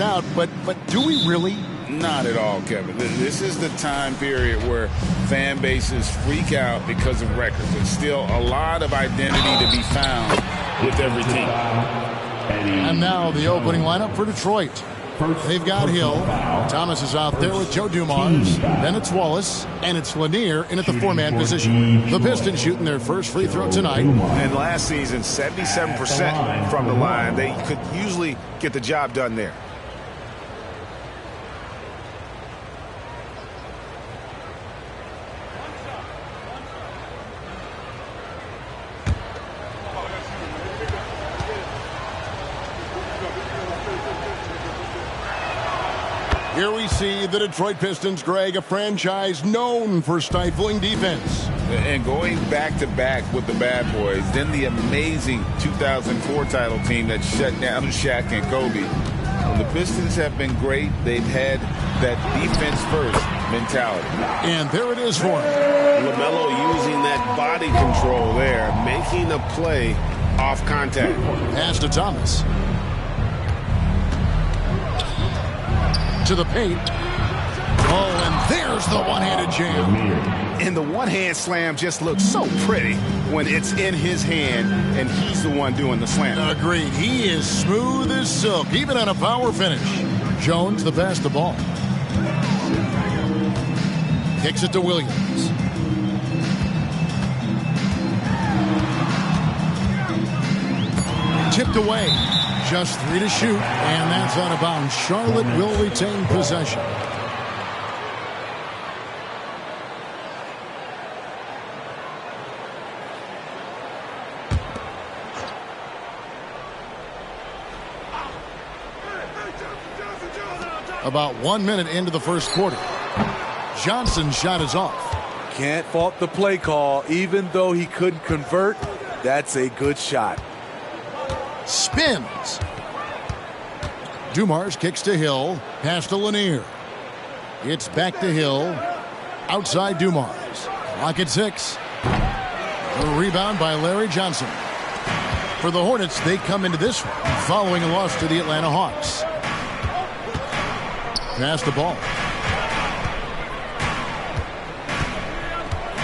out, but do we really? Not at all, Kevin. This is the time period where fan bases freak out because of records. There's still a lot of identity to be found with every team. And now the opening lineup for Detroit. They've got Hill. Thomas is out there with Joe Dumars. Then it's Wallace. And it's Lanier in at the four-man position. The Pistons shooting their first free throw tonight. And last season, 77% from the line. They could usually get the job done there. Here we see the Detroit Pistons, Greg, a franchise known for stifling defense. And going back-to-back with the bad boys, then the amazing 2004 title team that shut down Shaq and Kobe. When the Pistons have been great, they've had that defense-first mentality. And there it is for him. LaMelo using that body control there, making a play off contact. Pass to Thomas. To the paint. Oh, and there's the one-handed jam. And the one-hand slam just looks so pretty when it's in his hand and he's the one doing the slam. Agreed. He is smooth as silk, even on a power finish. Jones the pass the ball. Kicks it to Williams. Tipped away. Just 3 to shoot, and that's out of bounds. Charlotte will retain possession. About 1 minute into the first quarter. Johnson's shot is off. Can't fault the play call. Even though he couldn't convert, that's a good shot. Spins. Dumars kicks to Hill. Pass to Lanier. It's back to Hill. Outside Dumars. Clock at 6. A rebound by Larry Johnson. For the Hornets, they come into this one following a loss to the Atlanta Hawks. Pass the ball.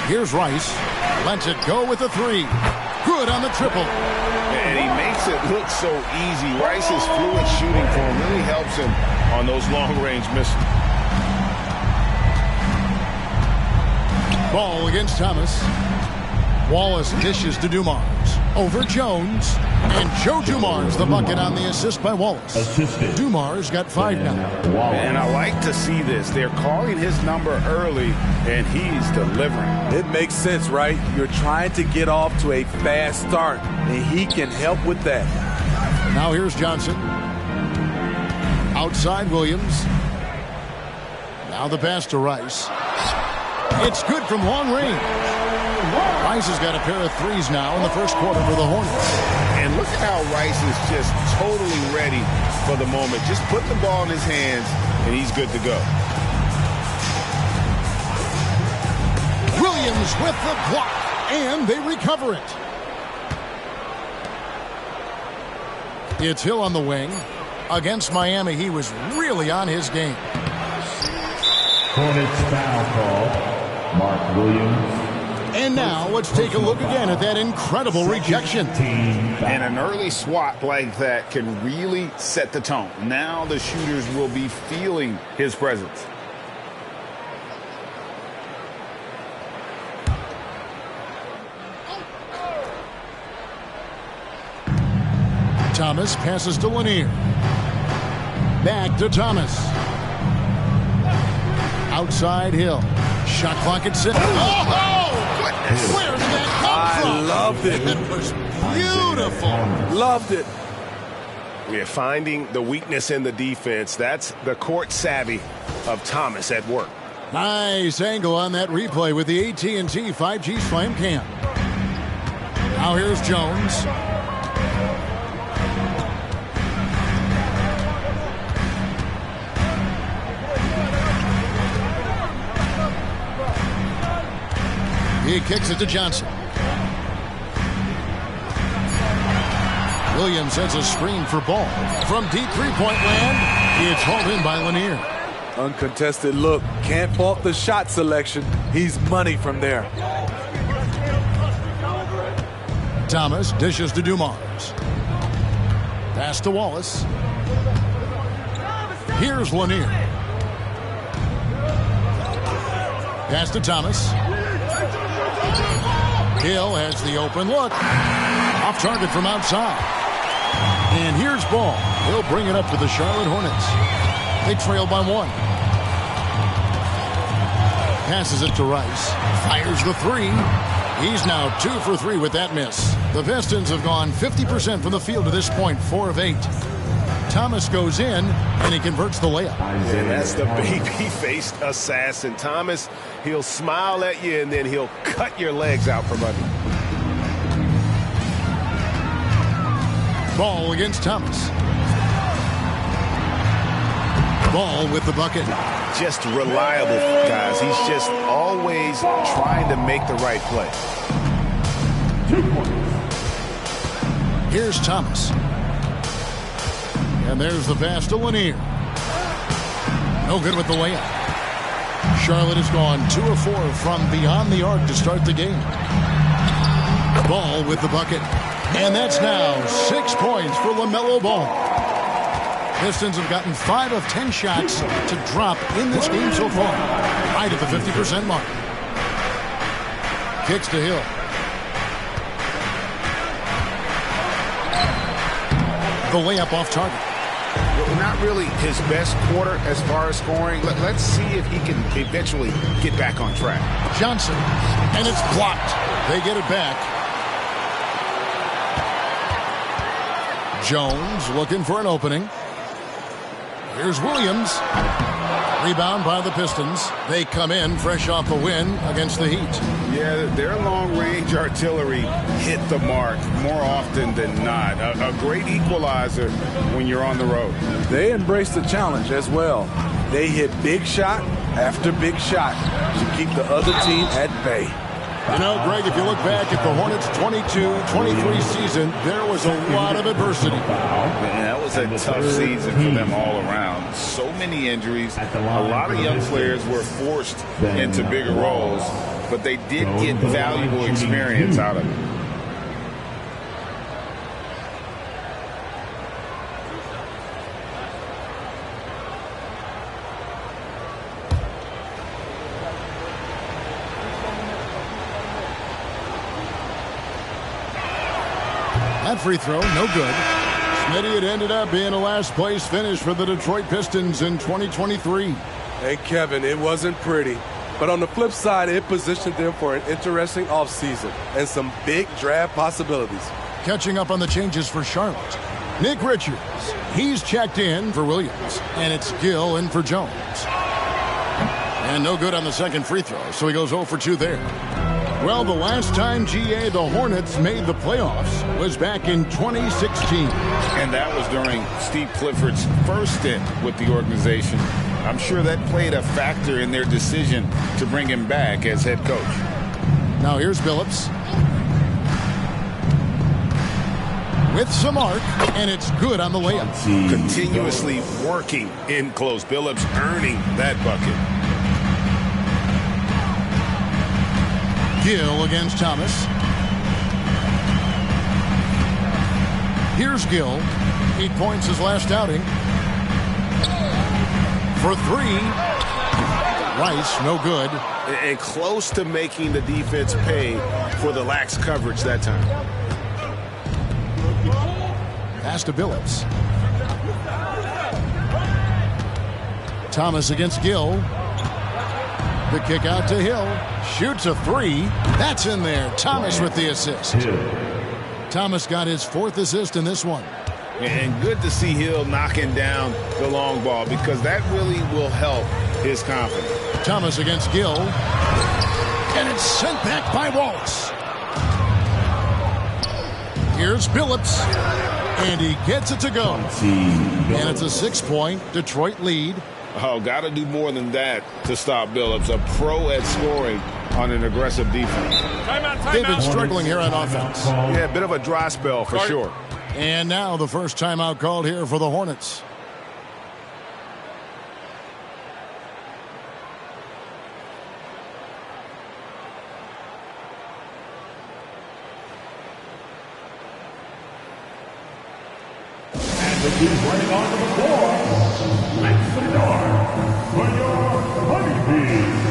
Here's Rice. Lets it go with the 3. Good on the triple. And he makes it look so easy. Rice's fluid shooting form really helps him on those long-range misses. Ball against Thomas. Wallace dishes to Dumars. Over Jones. And Joe Dumars the bucket on the assist by Wallace. Assisted. Dumars got 5 now. And I like to see this. They're calling his number early, and he's delivering. It makes sense, right? You're trying to get off to a fast start, and he can help with that. Now here's Johnson. Outside Williams. Now the pass to Rice. It's good from long range. Rice has got a pair of 3s now in the first quarter for the Hornets. And look at how Rice is just totally ready for the moment. Just put the ball in his hands, and he's good to go. Williams with the block, and they recover it. It's Hill on the wing. Against Miami, he was really on his game. Hornets foul call. Mark Williams. And now let's take a look again at that incredible rejection. And an early swat like that can really set the tone. Now the shooters will be feeling his presence. Thomas passes to Lanier. Back to Thomas. Outside Hill. Shot clock at 6. Oh, goodness. Where did that come from? I loved it. That was beautiful. Loved it. We're finding the weakness in the defense. That's the court savvy of Thomas at work. Nice angle on that replay with the AT&T 5G Slam Cam. Now here's Jones. He kicks it to Johnson. Williams sets a screen for Ball. From deep three-point land, It's hauled in by Lanier. Uncontested look. Can't fault the shot selection. He's money from there. Thomas dishes to Dumars. Pass to Wallace. Here's Lanier. Pass to Thomas. Hill has the open look. Off target from outside. And here's Ball. He'll bring it up to the Charlotte Hornets. They trail by 1. Passes it to Rice. Fires the 3. He's now 2 for 3 with that miss. The Pistons have gone 50% from the field to this point, 4 of 8. Thomas goes in, and he converts the layup. And that's the baby-faced assassin. Thomas, he'll smile at you, and then he'll cut your legs out from under. Ball against Thomas. Ball with the bucket. Just reliable, guys. He's just always trying to make the right play. Here's Thomas. And there's the pass to Lanier. No good with the layup. Charlotte has gone 2 of 4 from beyond the arc to start the game. Ball with the bucket. And that's now 6 points for LaMelo Ball. Pistons have gotten 5 of 10 shots to drop in this game so far. Right at the 50% mark. Kicks to Hill. The layup off target. Not really his best quarter as far as scoring. Let's see if he can eventually get back on track. Johnson. And it's blocked. They get it back. Jones looking for an opening. Here's Williams. Rebound by the Pistons. They come in fresh off a win against the Heat. Yeah, their long-range artillery hit the mark more often than not. A great equalizer when you're on the road. They embrace the challenge as well. They hit big shot after big shot to keep the other team at bay. You know, Greg, if you look back at the Hornets' 22-23 season, there was a lot of adversity. Man, that was a tough season for them all around. So many injuries. A lot of young players were forced into bigger roles, but they did get valuable experience out of it. That free throw, no good. Smitty, it ended up being a last-place finish for the Detroit Pistons in 2023. Hey, Kevin, it wasn't pretty. But on the flip side, it positioned them for an interesting offseason and some big draft possibilities. Catching up on the changes for Charlotte. Nick Richards, he's checked in for Williams. And it's Gill in for Jones. And no good on the second free throw, so he goes 0 for 2 there. Well, the last time, GA, the Hornets made the playoffs was back in 2016. And that was during Steve Clifford's first stint with the organization. I'm sure that played a factor in their decision to bring him back as head coach. Now here's Billups. With some arc, and it's good on the layup. Continuously working in close. Billups earning that bucket. Gill against Thomas. Here's Gill. 8 points his last outing. For 3. Rice, no good. And close to making the defense pay for the lax coverage that time. Pass to Billups. Thomas against Gill. The kick out to Hill. Shoots a 3. That's in there. Thomas with the assist. Thomas got his 4th assist in this one. And good to see Hill knocking down the long ball because that really will help his confidence. Thomas against Gill. And it's sent back by Wallace. Here's Billups. And he gets it to go. And it's a 6-point Detroit lead. Oh, got to do more than that to stop Billups. A pro at scoring on an aggressive defense. They've been struggling here on offense. Yeah, a bit of a dry spell for sure. And now the first timeout called here for the Hornets. He's running onto the floor. Let's the door for your honeybees.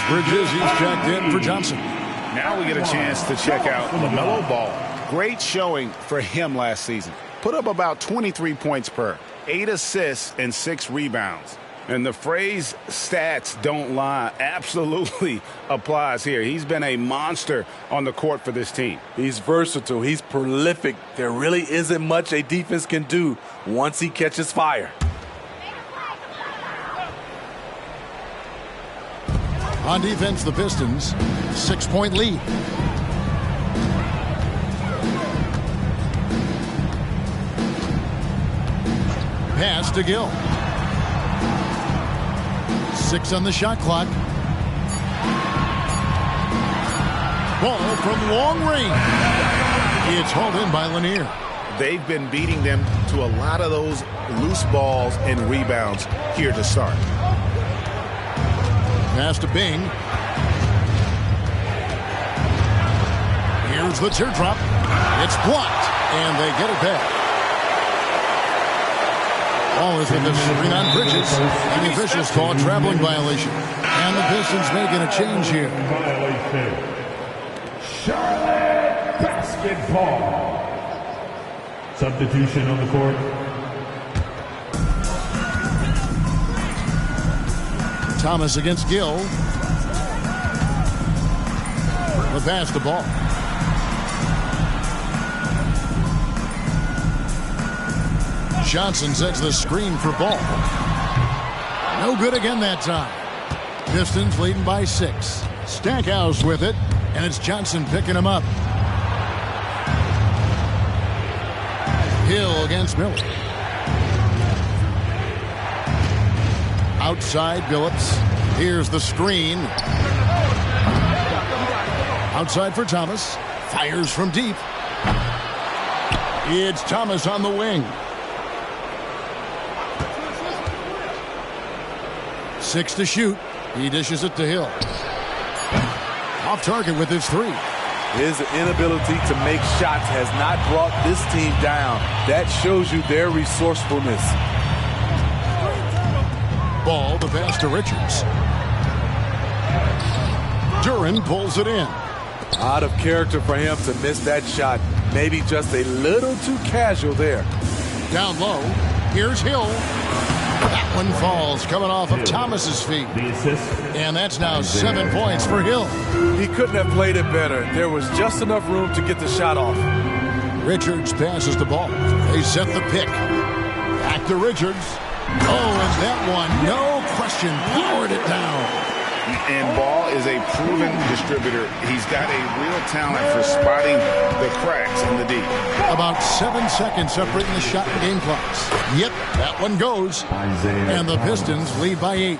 Bridges, he's checked in for Johnson. Now we get a chance to check out LaMelo Ball. Great showing for him last season. Put up about 23 points per, 8 assists, and 6 rebounds. And the phrase stats don't lie absolutely applies here. He's been a monster on the court for this team. He's versatile. He's prolific. There really isn't much a defense can do once he catches fire. On defense, the Pistons, 6-point lead. Pass to Gill. 6 on the shot clock. Ball from long range. It's hauled in by Lanier. They've been beating them to a lot of those loose balls and rebounds here to start. Pass to Bing. Here's the teardrop. It's blocked, and they get it back. Ball is with the screen on Bridges, and the officials call a traveling violation. And the Pistons making a change here. Charlotte basketball. Substitution on the court. Thomas against Gill. The pass to Ball. Johnson sets the screen for Ball. No good again that time. Pistons leading by 6. Stackhouse with it, and it's Johnson picking him up. Hill against Miller. Outside Billups. Here's the screen. Outside for Thomas. Fires from deep. It's Thomas on the wing. 6 to shoot. He dishes it to Hill. Off target with his 3. His inability to make shots has not brought this team down. That shows you their resourcefulness. Ball, the pass to Richards. Duran pulls it in. Out of character for him to miss that shot. Maybe just a little too casual there. Down low. Here's Hill. That one falls, coming off of Thomas's feet. And that's now 7 points for Hill. He couldn't have played it better. There was just enough room to get the shot off. Richards passes the ball. They set the pick. Back to Richards. Oh, and that one, no question, powered it down. And Ball is a proven distributor. He's got a real talent for spotting the cracks in the D. About 7 seconds separating the shot and game clocks. Yep, that one goes. And the Pistons lead by 8.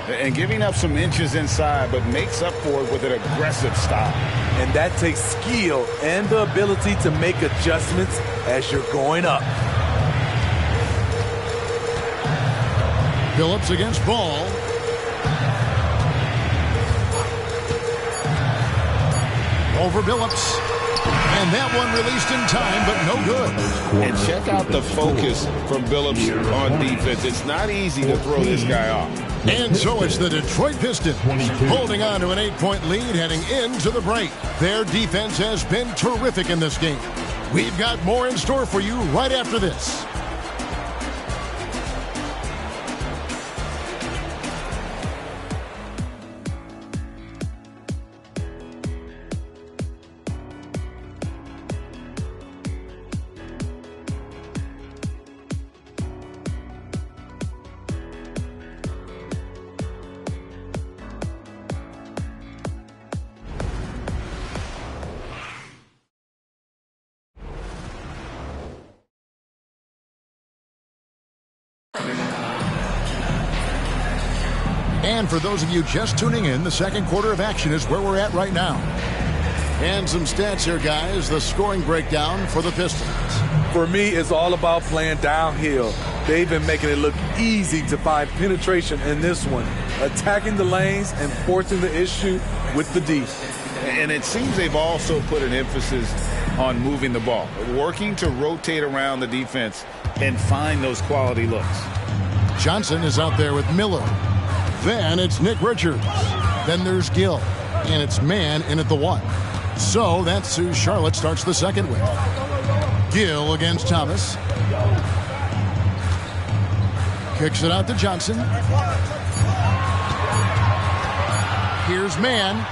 And giving up some inches inside, but makes up for it with an aggressive stop. And that takes skill and the ability to make adjustments as you're going up. Billups against Ball. Over Billups. And that one released in time, but no good. And check out the focus from Billups on defense. It's not easy to throw this guy off. And so it's the Detroit Pistons holding on to an 8-point lead heading into the break. Their defense has been terrific in this game. We've got more in store for you right after this. And for those of you just tuning in, the second quarter of action is where we're at right now. And some stats here, guys. The scoring breakdown for the Pistons. For me, it's all about playing downhill. They've been making it look easy to find penetration in this one, attacking the lanes and forcing the issue with the D. And it seems they've also put an emphasis on moving the ball, working to rotate around the defense and find those quality looks. Johnson is out there with Miller. Then it's Nick Richards. Then there's Gill. And it's Mann in at the 1. So that's who Charlotte starts the second with. Gill against Thomas. Kicks it out to Johnson. Here's Mann.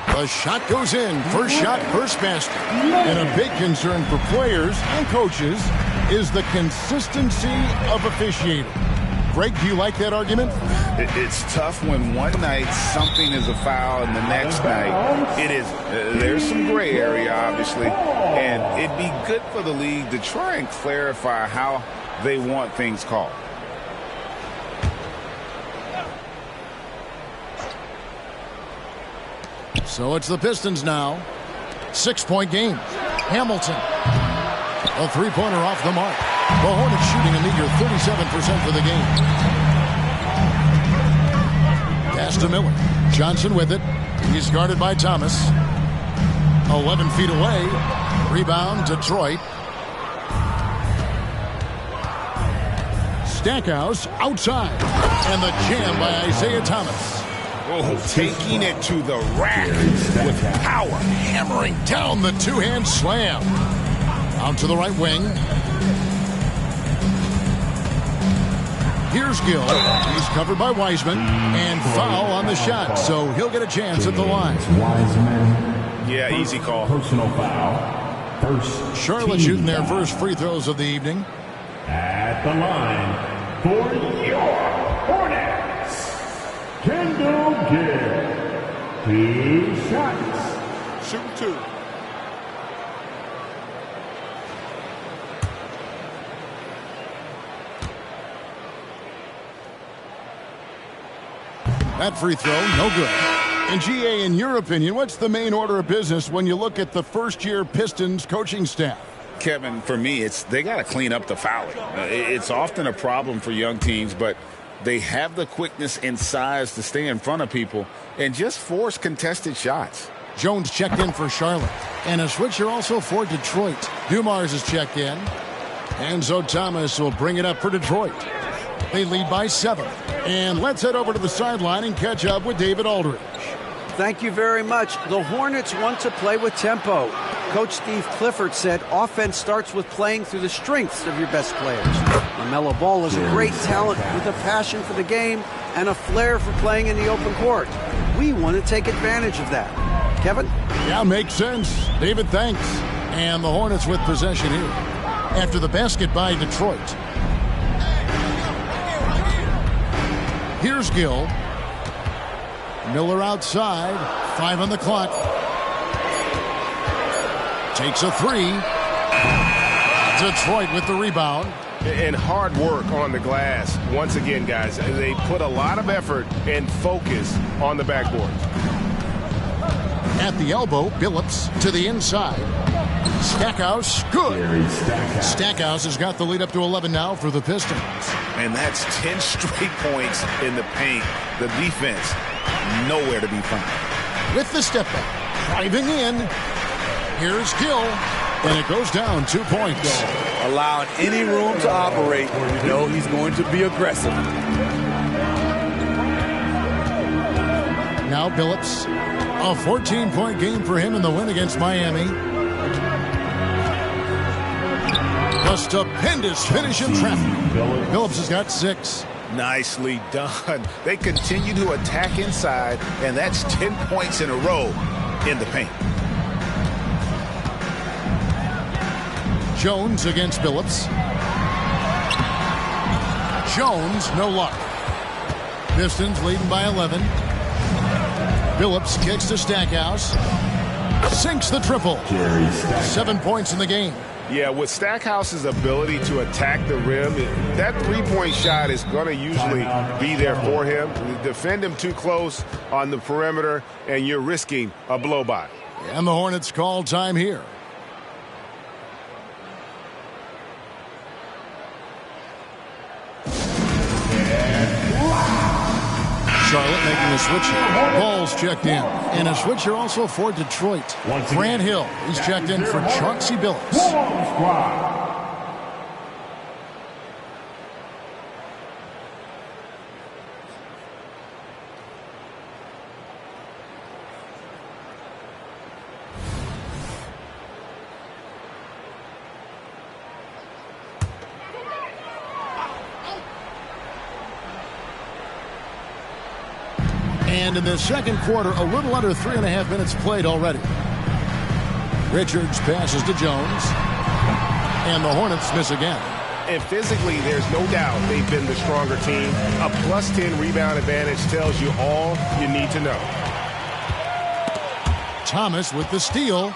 The shot goes in. First shot, first basket. And a big concern for players and coaches is the consistency of officiating. Greg, do you like that argument? It's tough when one night something is a foul and the next night it is. There's some gray area, obviously, and it'd be good for the league to try and clarify how they want things called. So it's the Pistons now. 6-point game. Hamilton. A three-pointer off the mark. The Hornets shooting a meager 37% for the game. Pass to Miller. Johnson with it. He's guarded by Thomas. 11 feet away. Rebound, Detroit. Stackhouse outside. And the jam by Isaiah Thomas. Oh, taking it to the rack with power. Hammering down the two-hand slam. Out to the right wing. Here's Gill. He's covered by Wiseman. And foul on the shot. So he'll get a chance at the line. Yeah, easy call. Personal foul. First Charlotte team shooting their foul. first free throws of the evening. At the line for your Hornets, Kendall Gill. 2 shots. Shoot 2. That free throw, no good. And GA, in your opinion, what's the main order of business when you look at the first-year Pistons coaching staff? Kevin, for me, they got to clean up the fouling. It's often a problem for young teams, but they have the quickness and size to stay in front of people and just force contested shots. Jones checked in for Charlotte. And a switcher also for Detroit. Dumars is checked in. Enzo Thomas will bring it up for Detroit. They lead by 7. And let's head over to the sideline and catch up with David Aldridge. Thank you very much. The Hornets want to play with tempo. Coach Steve Clifford said offense starts with playing through the strengths of your best players. LaMelo Ball is a great talent with a passion for the game and a flair for playing in the open court. We want to take advantage of that. Kevin? Yeah, makes sense. David, thanks. And the Hornets with possession here. After the basket by Detroit. Here's Gill. Miller outside. 5 on the clock. Takes a 3. Detroit with the rebound. And hard work on the glass. Once again, guys, they put a lot of effort and focus on the backboard. At the elbow, Billups to the inside. Stackhouse, good. Stackhouse has got the lead up to 11 now for the Pistons. And that's 10 straight points in the paint. The defense, nowhere to be found. With the step back, driving in. Here's Gill, and it goes down 2 points. Allowing any room to operate, you know he's going to be aggressive. Now Billups. A 14-point game for him in the win against Miami. A stupendous finish in traffic. Billups has got 6. Nicely done. They continue to attack inside, and that's 10 points in a row in the paint. Jones against Billups. Jones, no luck. Pistons leading by 11. Billups kicks to Stackhouse. Sinks the triple. 7 points in the game. Yeah, with Stackhouse's ability to attack the rim, that three-point shot is going to usually be there for him. Defend him too close on the perimeter, and you're risking a blow-by. And the Hornets call time here. Charlotte making a switch here. Ball's checked in. And a switch here also for Detroit. Grant Hill, he's checked in for Chauncey Billups. And in the second quarter, a little under 3.5 minutes played already. Richards passes to Jones. And the Hornets miss again. And physically, there's no doubt they've been the stronger team. A +10 rebound advantage tells you all you need to know. Thomas with the steal.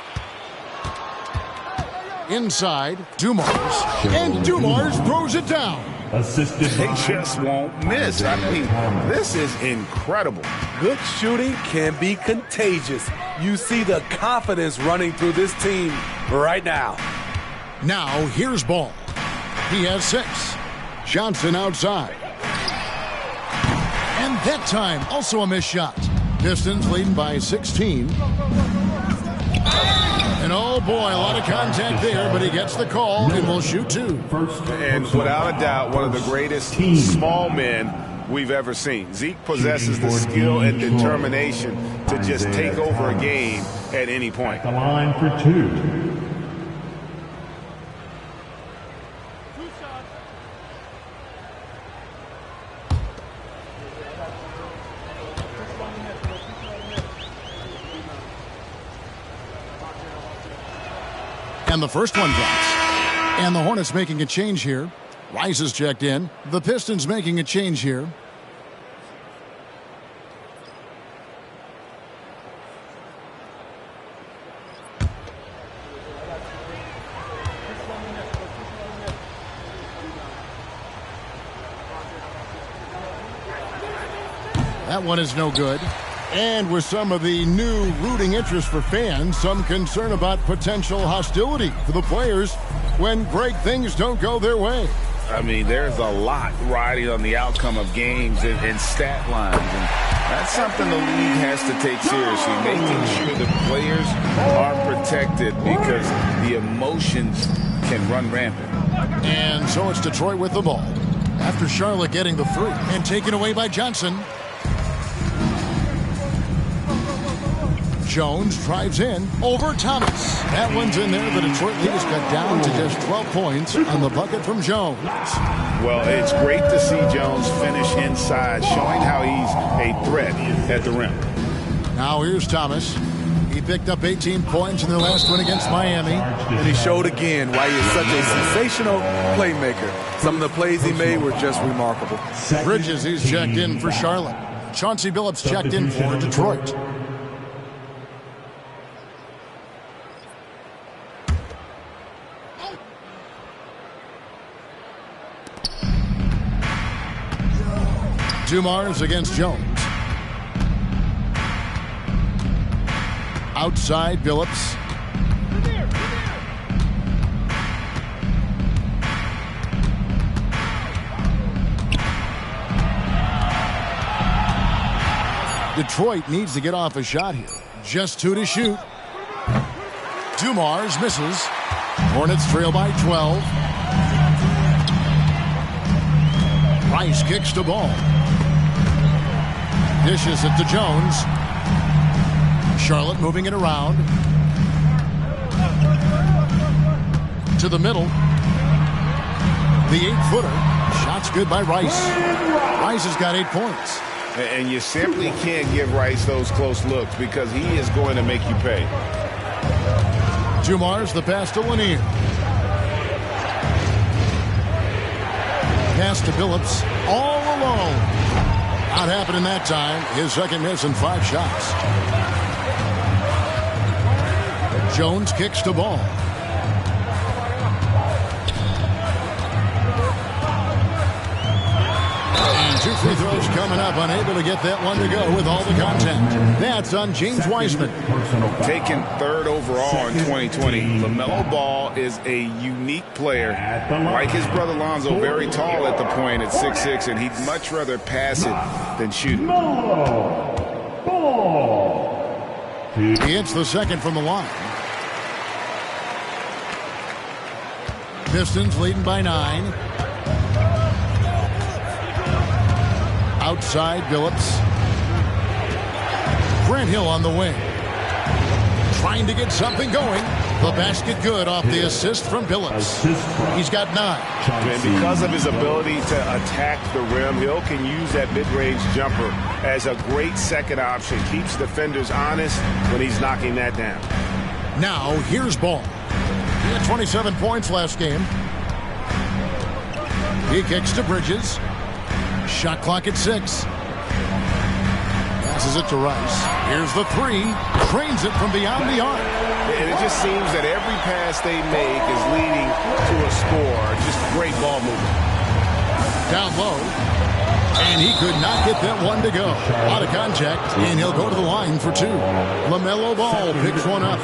Inside, Dumars. And Dumars throws it down. Assisted They just won't miss. I mean, this is incredible. Good shooting can be contagious. You see the confidence running through this team right now. Now, here's Ball. He has 6. Johnson outside. And that time, also a missed shot. Pistons leading by 16. And oh boy, a lot of contact there, but he gets the call and will shoot 2. And without a doubt, one of the greatest small men we've ever seen. Zeke possesses the skill and determination to just take over a game at any point. the line for 2. And the first one drops. And the Hornets making a change here. Rice is checked in. The Pistons making a change here. That one is no good. And with some of the new rooting interest for fans, some concern about potential hostility for the players when great things don't go their way. I mean, there's a lot riding on the outcome of games and stat lines. And that's something the league has to take seriously, making sure the players are protected because the emotions can run rampant. And so it's Detroit with the ball. After Charlotte getting the 3 and taken away by Johnson. Jones drives in over Thomas. That one's in there. The Detroit lead is cut down to just 12 points on the bucket from Jones. Well, it's great to see Jones finish inside, showing how he's a threat at the rim. Now here's Thomas. He picked up 18 points in their last win against Miami. And he showed again why he is such a sensational playmaker. Some of the plays he made were just remarkable. Bridges, he's checked in for Charlotte. Chauncey Billups checked in for Detroit. Dumars against Jones. Outside, Billups. Detroit needs to get off a shot here. Just 2 to shoot. Dumars misses. Hornets trail by 12. Rice kicks the ball. Dishes it to Jones. Charlotte moving it around. To the middle. The 8-footer. Shot's good by Rice. Rice has got 8 points. And you simply can't give Rice those close looks because he is going to make you pay. Dumars the pass to Lanier. Pass to Billups. All alone. Not happening that time. His second miss in 5 shots. Jones kicks to Ball. And 2 free throws coming up. Unable to get that one to go with all the contact. That's on James Wiseman. Taken 3rd overall in 2020. LaMelo Ball is a unique player. Like his brother Lonzo, very tall at the point at 6'6", and he'd much rather pass it than shoot it. He hits the second from the line. Pistons leading by 9. Outside Billups. Grant Hill on the wing. Trying to get something going. The basket good off the assist from Billups. He's got 9. And because of his ability to attack the rim, Hill can use that mid-range jumper as a great second option. Keeps defenders honest when he's knocking that down. Now here's Ball. He had 27 points last game. He kicks to Bridges. Shot clock at 6. Passes it to Rice. Here's the 3. Trains it from beyond the arc. And it just seems that every pass they make is leading to a score. Just great ball movement. Down low. And he could not get that one to go. Out of contact, and he'll go to the line for 2. LaMelo Ball picks one up.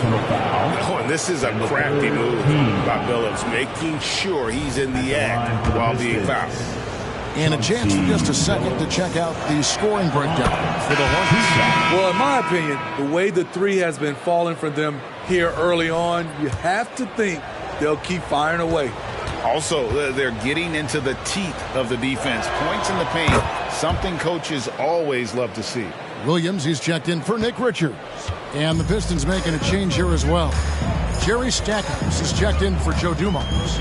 Oh, and this is a crafty move by Billups, making sure he's in the act while being fouled. And a chance for just a second to check out the scoring breakdown for the Hornets. Well, in my opinion, the way the 3 has been falling for them here early on, you have to think they'll keep firing away. Also, they're getting into the teeth of the defense. Points in the paint, something coaches always love to see. Williams, he's checked in for Nick Richards. And the Pistons making a change here as well. Jerry Stackhouse is checked in for Joe Dumars.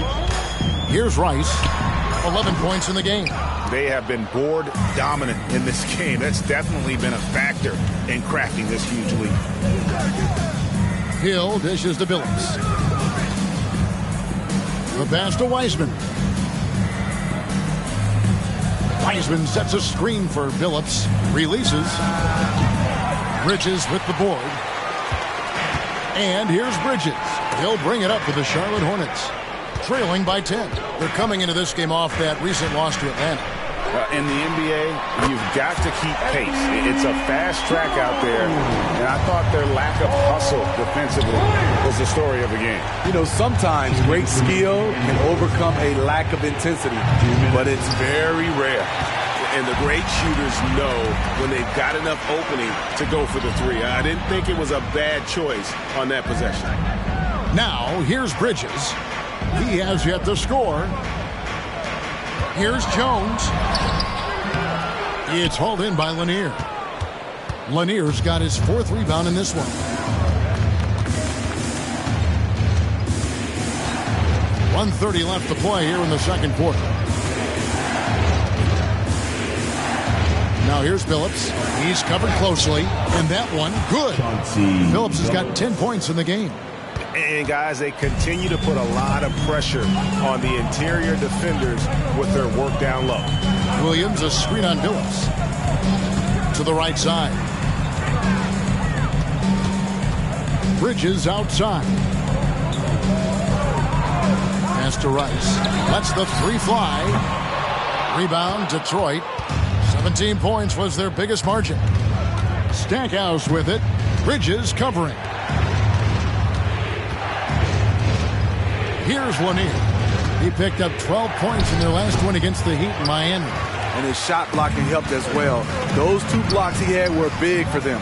Here's Rice. 11 points in the game. They have been board dominant in this game. That's definitely been a factor in cracking this huge lead. Hill dishes to Billups. The pass to Wiseman. Wiseman sets a screen for Billups. Releases. Bridges with the board. And here's Bridges. He'll bring it up for the Charlotte Hornets. Trailing by 10. They're coming into this game off that recent loss to Atlanta. In the NBA, you've got to keep pace. It's a fast track out there, and I thought their lack of hustle defensively was the story of the game. You know, sometimes great skill can overcome a lack of intensity, but it's very rare. And the great shooters know when they've got enough opening to go for the 3. I didn't think it was a bad choice on that possession. Now, here's Bridges. He has yet to score. Here's Jones. It's hauled in by Lanier. Lanier's got his 4th rebound in this one. .130 left to play here in the second quarter. Now here's Billups. He's covered closely, and that one, good. Billups has got 10 points in the game. And, guys, they continue to put a lot of pressure on the interior defenders with their work down low. Williams, a screen on Billups. To the right side. Bridges outside. Pass to Rice. Lets the 3 fly. Rebound, Detroit. 17 points was their biggest margin. Stackhouse with it. Bridges covering. Here's Lanier. He picked up 12 points in their last one against the Heat in Miami. And his shot blocking helped as well. Those 2 blocks he had were big for them.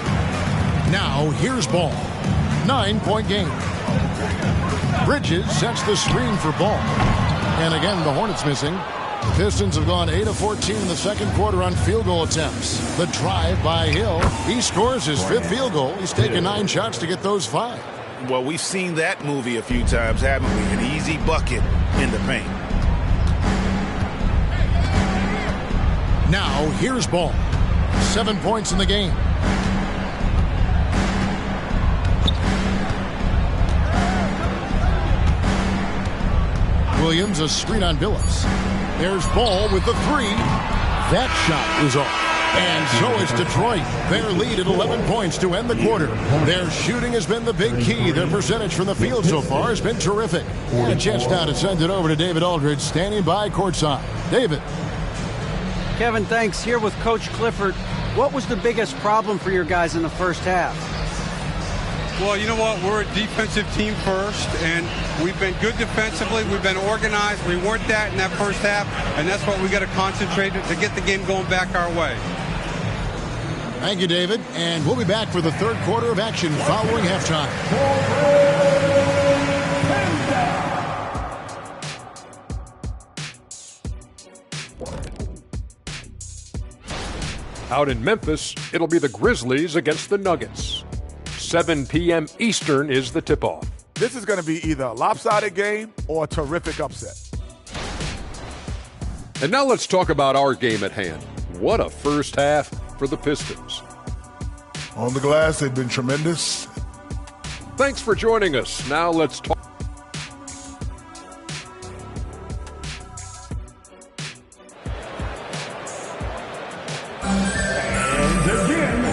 Now here's Ball. 9-point game. Bridges sets the screen for Ball. And again, the Hornets missing Pistons have gone 8 of 14 in the second quarter on field goal attempts. The drive by Hill. He scores his 5th field goal. He's taken 9 shots to get those 5. Well, we've seen that movie a few times, haven't we? An easy bucket in the paint. Now, here's Ball. 7 points in the game. Williams, a screen on Billups. There's Ball with the 3. That shot is off. And so is Detroit. Their lead at 11 points to end the quarter. Their shooting has been the big key. Their percentage from the field so far has been terrific. And a chance now to send it over to David Aldridge, standing by courtside. David. Kevin, thanks. Here with Coach Clifford. What was the biggest problem for your guys in the first half? Well, you know what? We're a defensive team first, and we've been good defensively. We've been organized. We weren't that in that first half, and that's what we got to concentrate to get the game going back our way. Thank you, David. And we'll be back for the third quarter of action following halftime. Out in Memphis, it'll be the Grizzlies against the Nuggets. 7 p.m. Eastern is the tip-off. This is going to be either a lopsided game or a terrific upset. And now let's talk about our game at hand. What a first half for the Pistons. On the glass, they've been tremendous. Thanks for joining us. Now let's talk.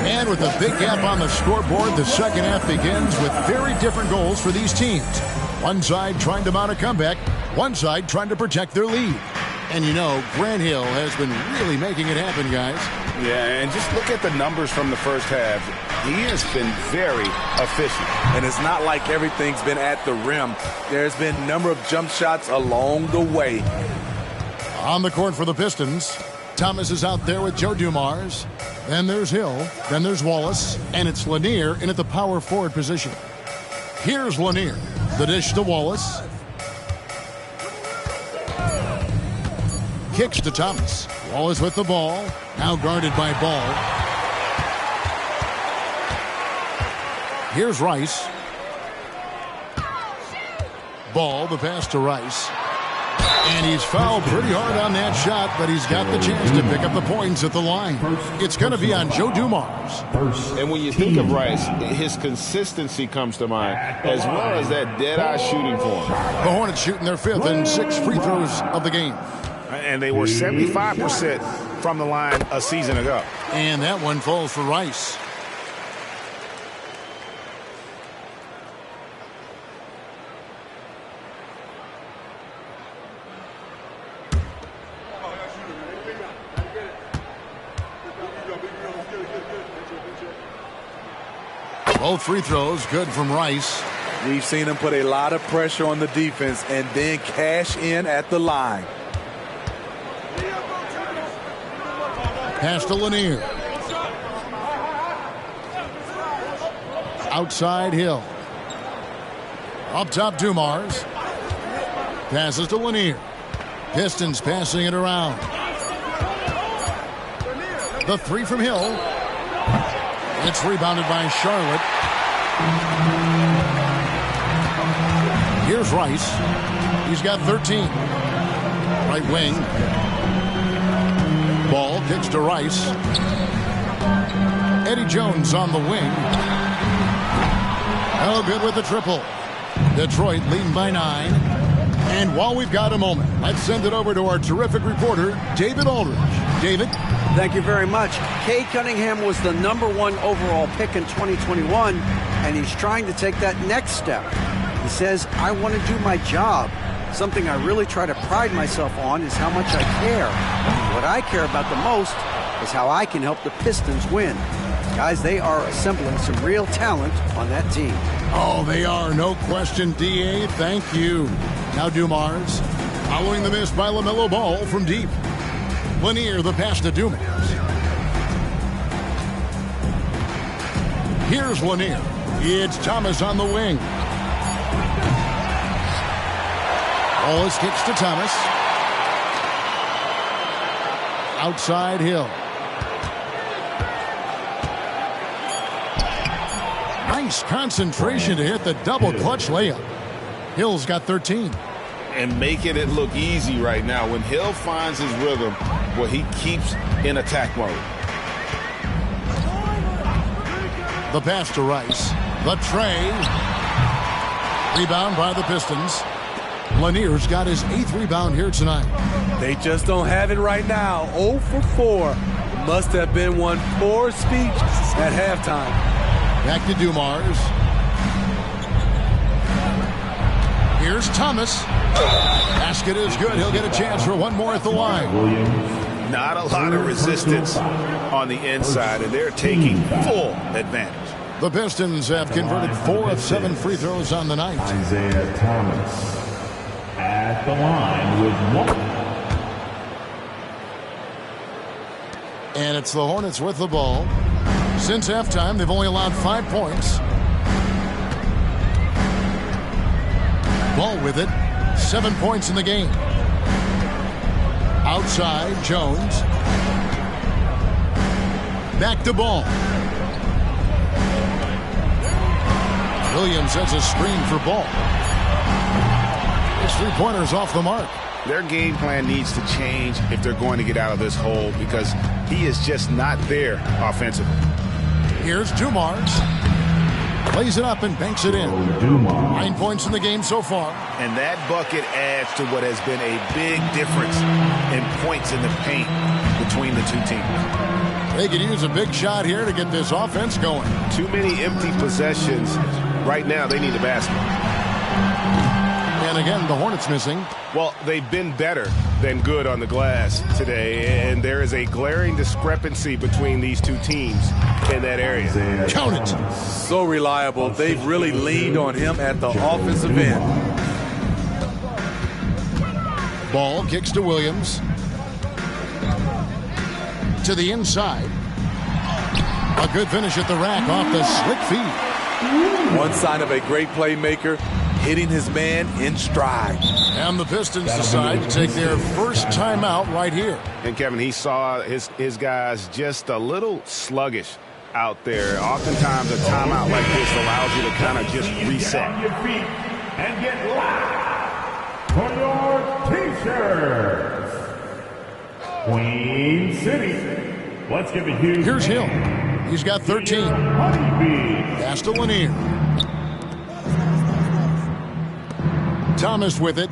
And with a big gap on the scoreboard, the second half begins with very different goals for these teams. One side trying to mount a comeback, one side trying to protect their lead. And you know, Grant Hill has been really making it happen, guys. Yeah, and just look at the numbers from the first half. He has been very efficient. And it's not like everything's been at the rim. There's been a number of jump shots along the way. On the court for the Pistons, Thomas is out there with Joe Dumars. Then there's Hill. Then there's Wallace. And it's Lanier in at the power forward position. Here's Lanier. The dish to Wallace. Kicks to Thomas. Wallace with the ball. Now guarded by Ball. Here's Rice. Ball, the pass to Rice. And he's fouled pretty hard on that shot, but he's got the chance to pick up the points at the line. It's going to be on Joe Dumars. And when you think of Rice, his consistency comes to mind, as well as that dead-eye shooting form. The Hornets shooting their 5th and 6th free throws of the game. And they were 75% from the line a season ago. And that one falls for Rice. Both free throws good from Rice. We've seen him put a lot of pressure on the defense and then cash in at the line. Pass to Lanier. Outside Hill. Up top Dumars. Passes to Lanier. Pistons passing it around. The 3 from Hill. It's rebounded by Charlotte. Here's Rice. He's got 13. Right wing. Ball kicks to Rice. Eddie Jones on the wing. Oh, good with the triple. Detroit leading by 9. And while we've got a moment, let's send it over to our terrific reporter, David Aldridge. David? Thank you very much. Cade Cunningham was the #1 overall pick in 2021, and he's trying to take that next step. He says, I want to do my job. Something I really try to pride myself on is how much I care. And what I care about the most is how I can help the Pistons win. Guys, they are assembling some real talent on that team. Oh, they are. No question, D.A. Thank you. Now Dumars. Following the miss by LaMelo Ball from deep. Lanier, the pass to Dumars. Here's Lanier. It's Thomas on the wing. Wallace kicks to Thomas. outside Hill. Nice concentration to hit the double clutch layup. Hill's got 13. And making it look easy right now. When Hill finds his rhythm, well, he keeps in attack mode. The pass to Rice. The tray. Rebound by the Pistons. Lanier's got his 8th rebound here tonight. They just don't have it right now. 0 for 4. Must have been one poor speech at halftime. Back to Dumars. Here's Thomas. Basket is good. He'll get a chance for one more at the line. Not a lot of resistance on the inside, and they're taking full advantage. The Pistons have converted 4 of 7 free throws on the night. Isaiah Thomas at the line with 1. And it's the Hornets with the ball. Since halftime, they've only allowed 5 points. Ball with it. 7 points in the game. Outside, Jones. Back to Ball. Williams has a screen for Ball. His 3-pointer's off the mark. Their game plan needs to change if they're going to get out of this hole because he is just not there offensively. Here's Dumars. Plays it up and banks it in. 9 points in the game so far. And that bucket adds to what has been a big difference in points in the paint between the two teams. They could use a big shot here to get this offense going. Too many empty possessions. Right now, they need the basket. And again, the Hornets missing. Well, they've been better than good on the glass today, and there is a glaring discrepancy between these two teams in that area. Count it. So reliable. They've really leaned on him at the offensive end. Ball kicks to Williams. To the inside. A good finish at the rack off the slick feed. One sign of a great playmaker, hitting his man in stride. And the Pistons decide to take their first timeout right here. And Kevin, he saw his guys just a little sluggish out there. Oftentimes a timeout like this allows you to kind of just reset. Get on your feet and get loud for your T-shirts. Queen City. Let's give a huge Here's Hill. He's got 13. Pass to Lanier. Thomas with it.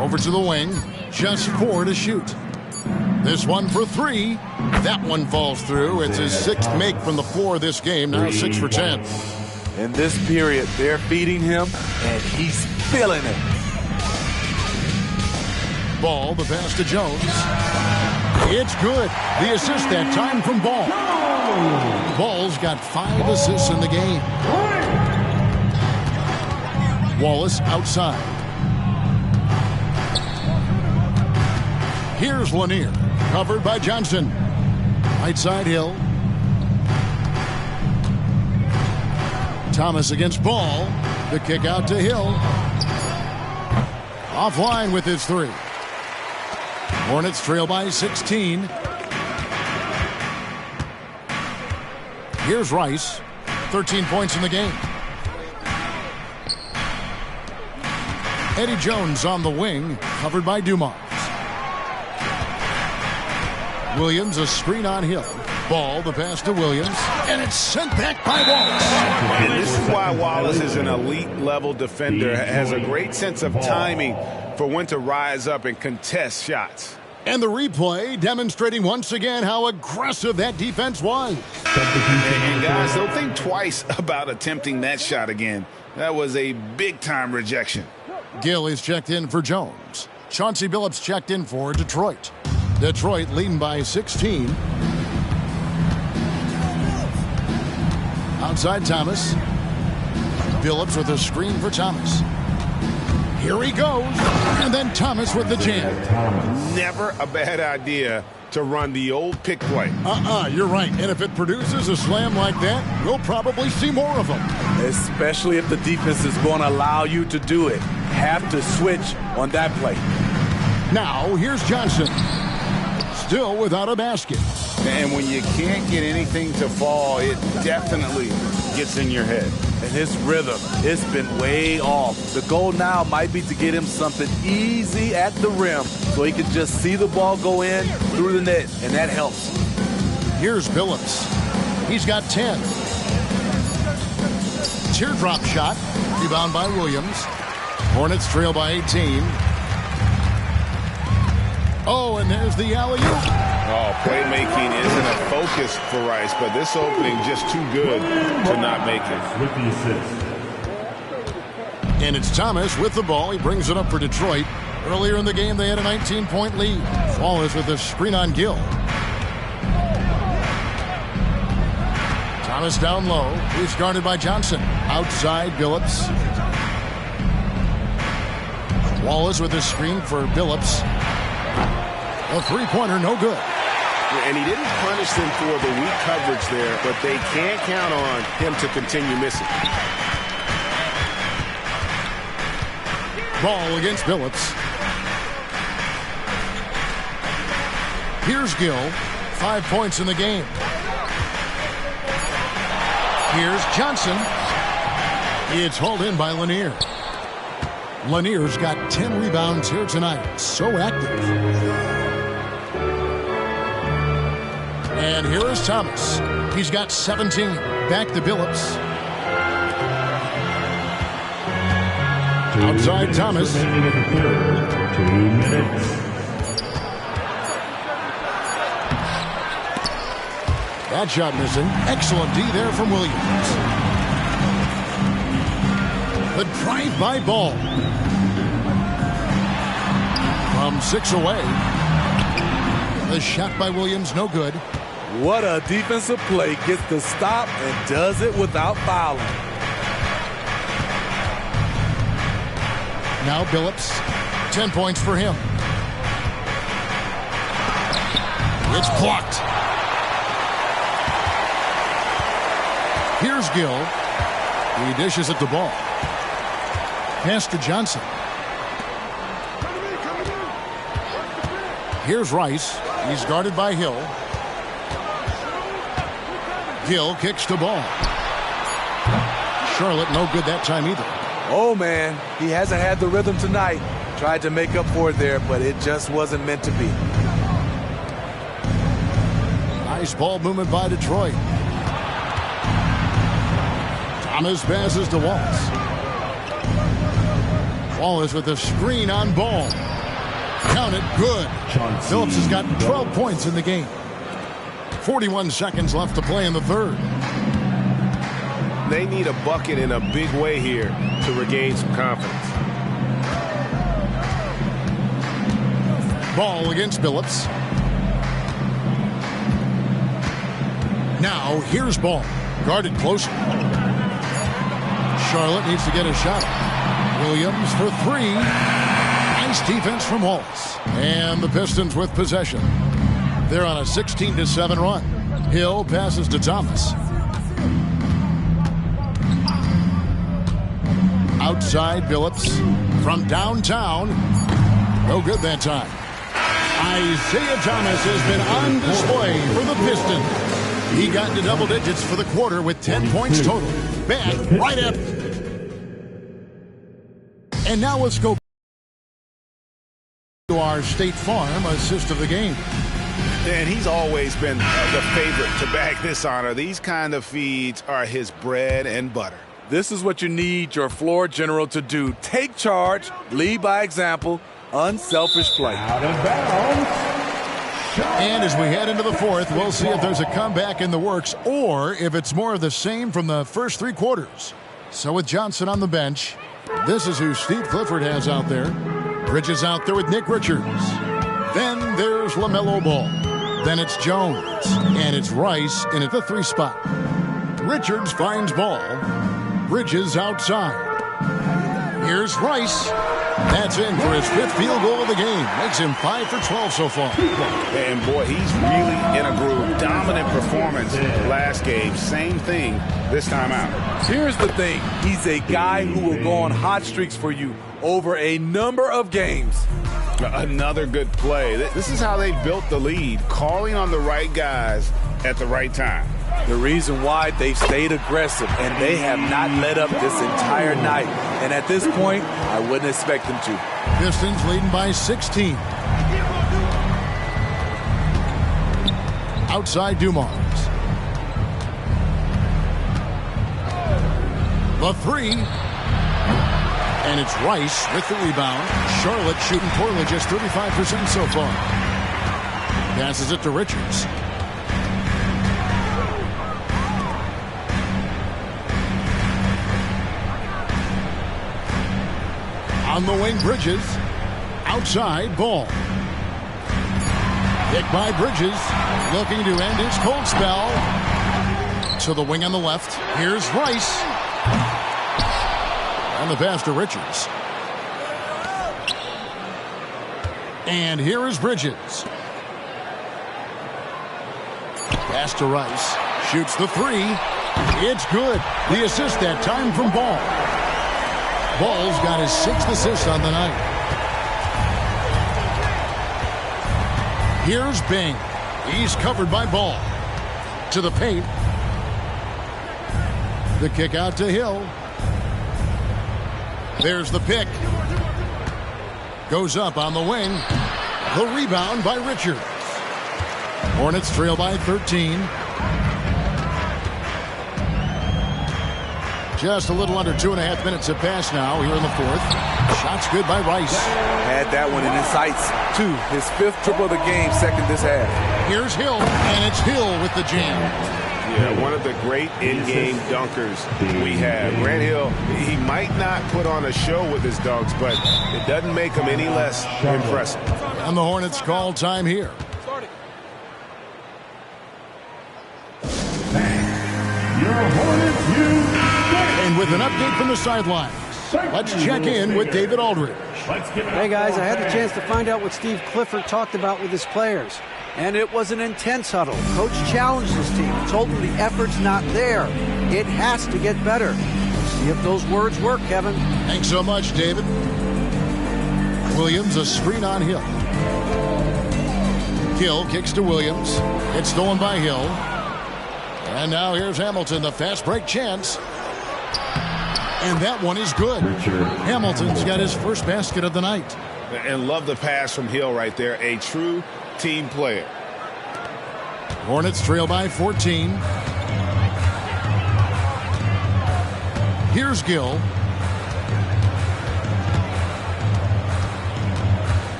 Over to the wing. Just 4 to shoot. This one for 3. That one falls through. It's his 6th make from the floor this game. Now 6 for 10. In this period, they're feeding him, and he's feeling it. Ball, the pass to Jones. It's good. The assist that time from Ball. Ball's got 5 assists in the game. Wallace outside. Here's Lanier. Covered by Johnson. Right side Hill. Thomas against Ball. The kick out to Hill. Offline with his 3. Hornets trail by 16. Here's Rice. 13 points in the game. Eddie Jones on the wing, covered by Dumars. Williams, a screen on Hill. Ball, the pass to Williams, and it's sent back by Wallace. And this is why Wallace is an elite-level defender, has a great sense of timing for when to rise up and contest shots. And the replay demonstrating once again how aggressive that defense was. And guys, don't think twice about attempting that shot again. That was a big-time rejection. Gill is checked in for Jones. Chauncey Billups checked in for Detroit. Detroit leading by 16. Outside Thomas. Billups with a screen for Thomas. Here he goes. And then Thomas with the jam. Never a bad idea to run the old pick play. You're right. And if it produces a slam like that, we'll probably see more of them. Especially if the defense is going to allow you to do it. Have to switch on that play. Now, here's Johnson. Still without a basket. And when you can't get anything to fall, it definitely gets in your head. And his rhythm, it's been way off. The goal now might be to get him something easy at the rim so he can just see the ball go in through the net, and that helps. Here's Billups. He's got 10. Teardrop shot. Rebound by Williams. Hornets trail by 18. Oh, and there's the alley-oop. Oh, playmaking isn't a focus for Rice, but this opening just too good to not make it. With the assist. And it's Thomas with the ball. He brings it up for Detroit. Earlier in the game, they had a 19-point lead. Wallace with a screen on Gill. Thomas down low. He's guarded by Johnson. Outside, Billups. Wallace with a screen for Billups. A three-pointer, no good. And he didn't punish them for the weak coverage there, but they can't count on him to continue missing. Ball against Billups. Here's Gill. 5 points in the game. Here's Johnson. It's hauled in by Lanier. Lanier's got 10 rebounds here tonight. So active. And here is Thomas. He's got 17. Back to Billups. Outside Thomas. 2 minutes. That shot missing. Excellent D there from Williams. The drive-by ball. From 6 away. The shot by Williams, no good. What a defensive play. Gets the stop and does it without fouling. Now Billups. 10 points for him. It's blocked. Here's Gill. He dishes at the ball. Pass to Johnson. Here's Rice. He's guarded by Hill. Gill kicks the ball. Charlotte no good that time either. Oh, man. He hasn't had the rhythm tonight. Tried to make up for it there, but it just wasn't meant to be. Nice ball movement by Detroit. Thomas passes to Wallace. Wallace with a screen on Ball. Count it, good. Phillips has got 12 points in the game. 41 seconds left to play in the third. They need a bucket in a big way here to regain some confidence. Ball against Billups. Now here's Ball. Guarded closely. Charlotte needs to get a shot. Williams for 3. Nice defense from Wallace. And the Pistons with possession. They're on a 16-7 run. Hill passes to Thomas. Outside Billups from downtown. No good that time. Isaiah Thomas has been on display for the Pistons. He got into double digits for the quarter with 10 points total. Back right at. And now let's go to our State Farm assist of the game. And he's always been the favorite to bag this honor. These kind of feeds are his bread and butter. This is what you need your floor general to do. Take charge, lead by example, unselfish play. Out of bounds. And as we head into the fourth, we'll see if there's a comeback in the works or if it's more of the same from the first 3 quarters. So with Johnson on the bench, this is who Steve Clifford has out there. Bridges out there with Nick Richards. Then there's LaMelo Ball. Then it's Jones. And it's Rice in at the 3 spot. Richards finds Ball. Bridges outside. Here's Rice. That's in for his 5th field goal of the game. Makes him 5 for 12 so far. And boy, he's really in a groove. Dominant performance last game. Same thing this time out. Here's the thing. He's a guy who will go on hot streaks for you over a number of games. Another good play. This is how they built the lead, calling on the right guys at the right time. The reason why they've stayed aggressive, and they have not let up this entire night. And at this point, I wouldn't expect them to. Pistons leading by 16. Outside Dumars. The 3. And it's Rice with the rebound. Charlotte shooting poorly, just 35% so far. Passes it to Richards. On the wing, Bridges. Outside, Ball. Picked by Bridges. Looking to end his cold spell. To the wing on the left. Here's Rice. And the pass to Richards. And here is Bridges. Pass to Rice. Shoots the 3. It's good. The assist that time from Ball. Ball's got his 6th assist on the night. Here's Bing. He's covered by Ball. To the paint. The kick out to Hill. There's the pick. Goes up on the wing. The rebound by Richards. Hornets trail by 13. Just a little under 2.5 minutes have passed now here in the 4th. Shot's good by Rice. Had that one in his sights, too. His 5th triple of the game, 2nd this half. Here's Hill, and it's Hill with the jam. Yeah, one of the great in-game dunkers we have. Grant Hill, he might not put on a show with his dunks, but it doesn't make him any less impressive. And the Hornets call time here. Your Hornets And with an update from the sidelines, let's check in with David Aldridge. Hey guys, I had the chance to find out what Steve Clifford talked about with his players. And it was an intense huddle. Coach challenged his team, told them the effort's not there. It has to get better. Let's see if those words work, Kevin. Thanks so much, David. Williams, a screen on Hill. Hill kicks to Williams. It's stolen by Hill. And now here's Hamilton, the fast break chance. And that one is good. Hamilton's got his first basket of the night. And love the pass from Hill right there. A true team player. Hornets trail by 14. Here's Gill.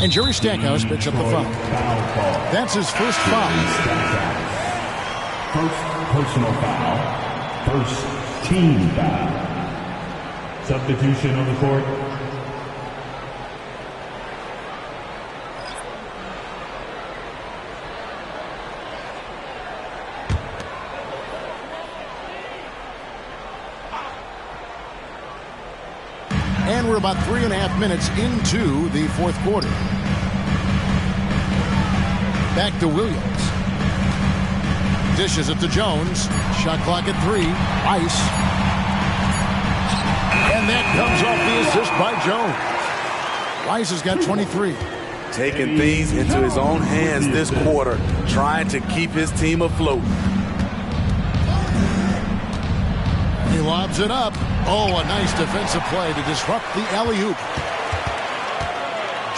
And Jerry Stackhouse picks up the foul. That's his first foul. First personal foul. First team foul. Substitution on the court. And we're about 3.5 minutes into the 4th quarter. Back to Williams. Dishes it to Jones. Shot clock at 3. Ice. And that comes off the assist by Jones. Rice has got 23. Taking things into his own hands this quarter, trying to keep his team afloat. He lobs it up. Oh, a nice defensive play to disrupt the alley-oop.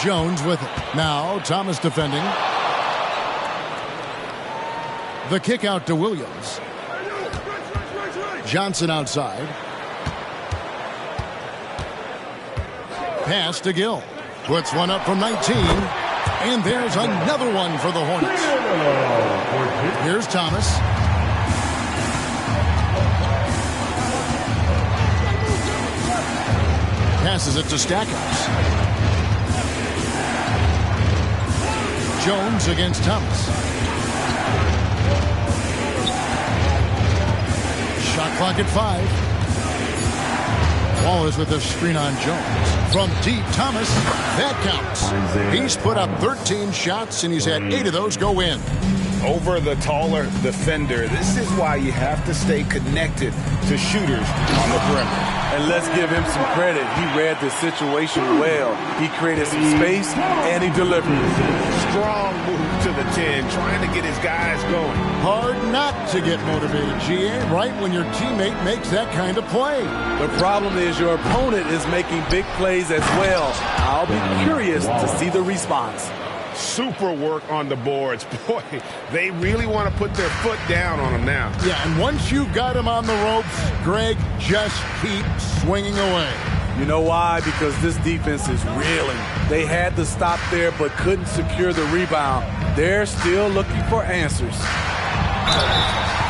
Jones with it. Now Thomas defending. The kick out to Williams. Johnson outside. Pass to Gill. Puts one up from 19. And there's another one for the Hornets. Here's Thomas. Passes it to Stackhouse. Jones against Thomas. Shot clock at 5. Ball is with a screen on Jones. From deep, Thomas. That counts. He's put up 13 shots, and he's had 8 of those go in. Over the taller defender. This is why you have to stay connected to shooters on the perimeter. And let's give him some credit. He read the situation well. He created some space, and he delivered. Strong move to the 10, trying to get his guys going. Hard not to get motivated, GA, right when your teammate makes that kind of play. The problem is your opponent is making big plays as well. I'll be curious to see the response. Super work on the boards. Boy, they really want to put their foot down on him now. Yeah, and once you've got him on the ropes, Greg, just keep swinging away. You know why? Because this defense is reeling. They had to stop there but couldn't secure the rebound. They're still looking for answers.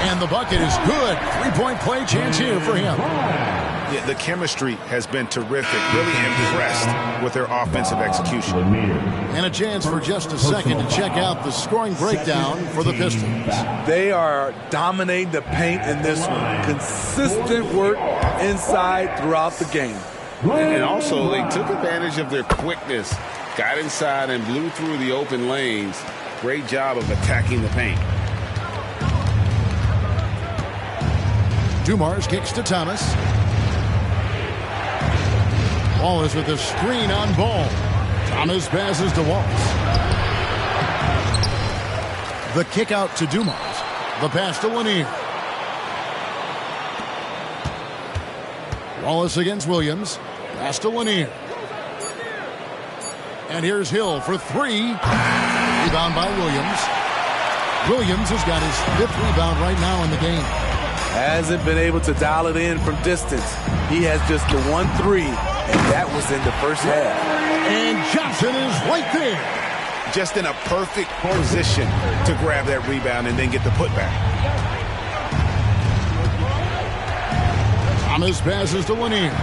And the bucket is good. 3-point play chance here for him. Yeah, the chemistry has been terrific. Really impressed with their offensive execution. And a chance for just a second to check out the scoring breakdown for the Pistons. They are dominating the paint in this one. Consistent work inside throughout the game. And also, they took advantage of their quickness. Got inside and blew through the open lanes. Great job of attacking the paint. Dumars kicks to Thomas. Ball is with a screen on Ball. Thomas passes to Wallace. The kick out to Dumars. The pass to Lanier. Wallace against Williams. Pass to Lanier. And here's Hill for 3. Rebound by Williams. Williams has got his 5th rebound right now in the game. Hasn't been able to dial it in from distance. He has just the 1-3, and that was in the first half. And Johnson is right there. Just in a perfect position to grab that rebound and then get the putback. Thomas passes to Lanier.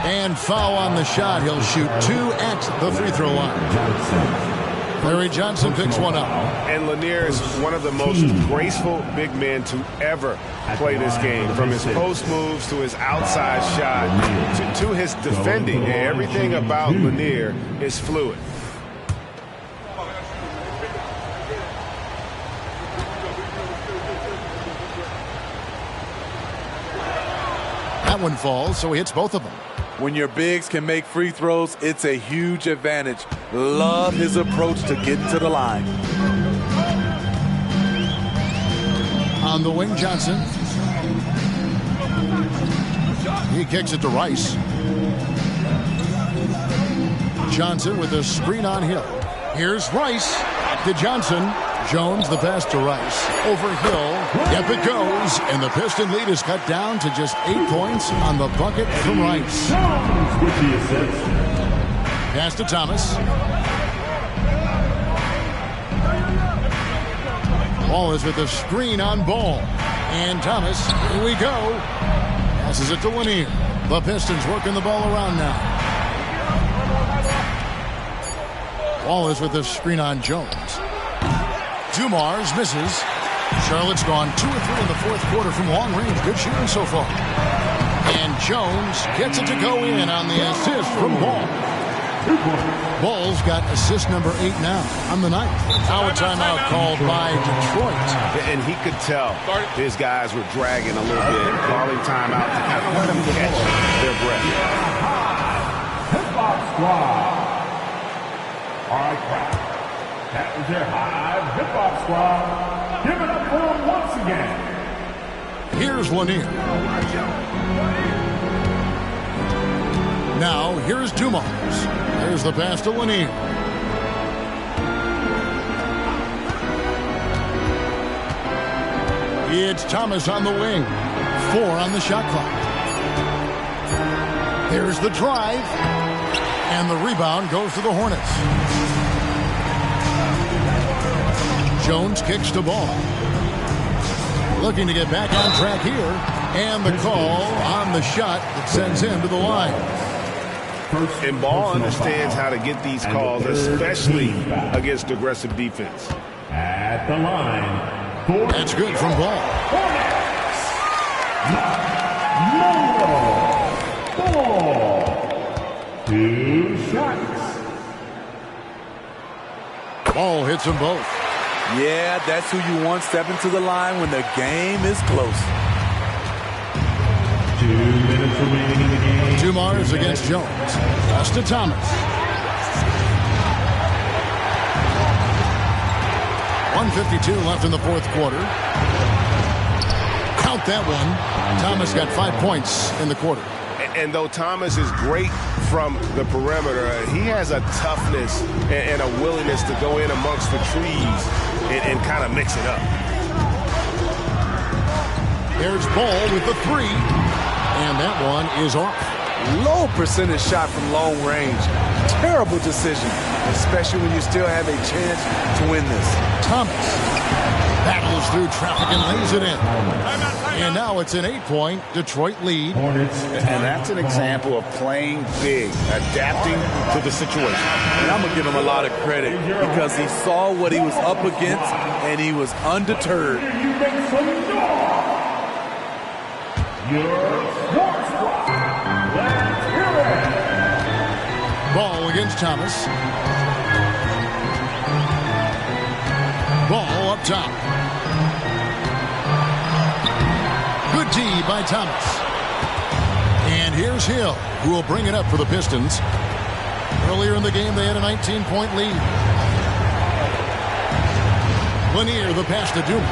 And foul on the shot. He'll shoot 2 at the free throw line. Larry Johnson picks one up. And Lanier is one of the most graceful big men to ever play this game. From his post moves to his outside shot to his defending. Everything about Lanier is fluid. That one falls, so he hits both of them. When your bigs can make free throws, it's a huge advantage. Love his approach to getting to the line. On the wing, Johnson. He kicks it to Rice. Johnson with a screen on Hill. Here's Rice to Johnson. Jones, the pass to Rice. Over Hill. Yep, it goes. And the Piston lead is cut down to just 8 points on the bucket from Rice. Pass to Thomas. Ball is with a screen on Ball. And Thomas, here we go. Passes it to Lanier. The Pistons working the ball around now. Ball is with a screen on Jones. Dumars misses. Charlotte's gone 2 of 3 in the 4th quarter from long range. Good shooting so far. And Jones gets it to go in on the assist from Ball. Ball's got assist number 8 now on the night. Now a timeout called by Detroit. And he could tell his guys were dragging a little bit, calling timeout to kind of let them catch their breath. Hip-hop squad. All right, crowd. That was their Hive Hip-hop squad. Give it up for them once again. Here's Lanier. Now, here's Dumars. There's the pass to Lanier. It's Thomas on the wing. 4 on the shot clock. There's the drive. And the rebound goes to the Hornets. Jones kicks to Ball. Looking to get back on track here. And the call on the shot that sends him to the line. And Ball understands how to get these calls, especially against aggressive defense. At the line. That's good from Ball. LaMelo. Ball. 2 shots. Ball hits them both. Yeah, that's who you want stepping to the line when the game is close. 2 minutes remaining in the game. Dumars against Jones. Pass to Thomas. 1:52 left in the fourth quarter. Count that one. Thomas got 5 points in the quarter. And though Thomas is great from the perimeter, he has a toughness and a willingness to go in amongst the trees and kind of mix it up. There's Ball with the 3. And that one is off. Low percentage shot from long range. Terrible decision, especially when you still have a chance to win this. Thomas battles through traffic and lays it in. And now it's an 8-point Detroit lead. Hornets. And that's an example of playing big, adapting to the situation. And I'm going to give him a lot of credit because he saw what he was up against and he was undeterred. Ball against Thomas. Ball up top. Good D by Thomas. And here's Hill, who will bring it up for the Pistons. Earlier in the game, they had a 19-point lead. Lanier, the pass to Dumas.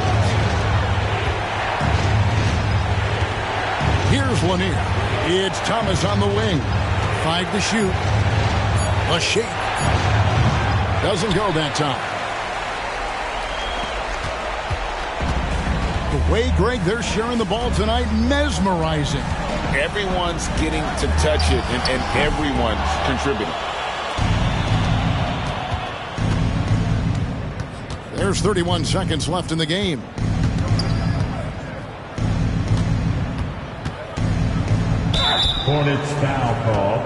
Here's Lanier. It's Thomas on the wing. 5 to shoot. A shake. Doesn't go that time. The way, Greg, they're sharing the ball tonight, mesmerizing. Everyone's getting to touch it, and everyone's contributing. There's 31 seconds left in the game. Hornets foul call.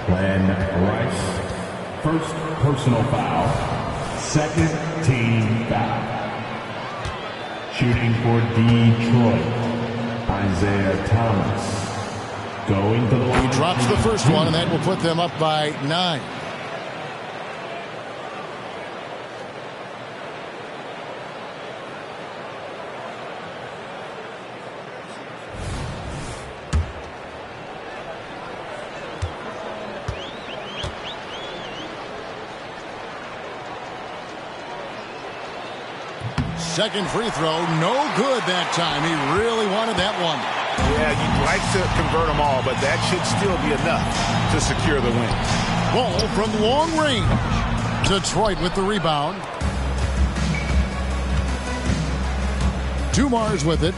Glenn Rice. First personal foul. Second team foul. Shooting for Detroit. Isaiah Thomas. Going to the line. He drops the first one, and that will put them up by 9. Second free throw, no good that time. He really wanted that one. Yeah, you'd like to convert them all, but that should still be enough to secure the win. Ball from long range. Detroit with the rebound. Dumars with it.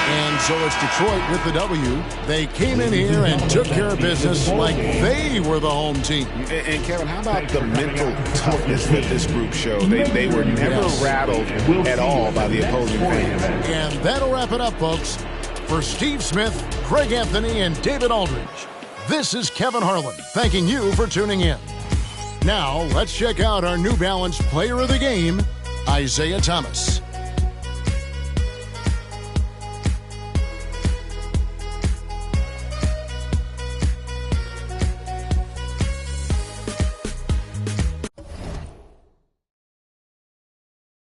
And so it's Detroit with the W. They came in here and took care of business like they were the home team. And Kevin, how about the mental toughness that this group showed? They were never rattled at all by the opposing fans. And that'll wrap it up, folks. For Steve Smith, Craig Anthony, and David Aldridge, this is Kevin Harlan thanking you for tuning in. Now, let's check out our New Balance player of the game, Isaiah Thomas.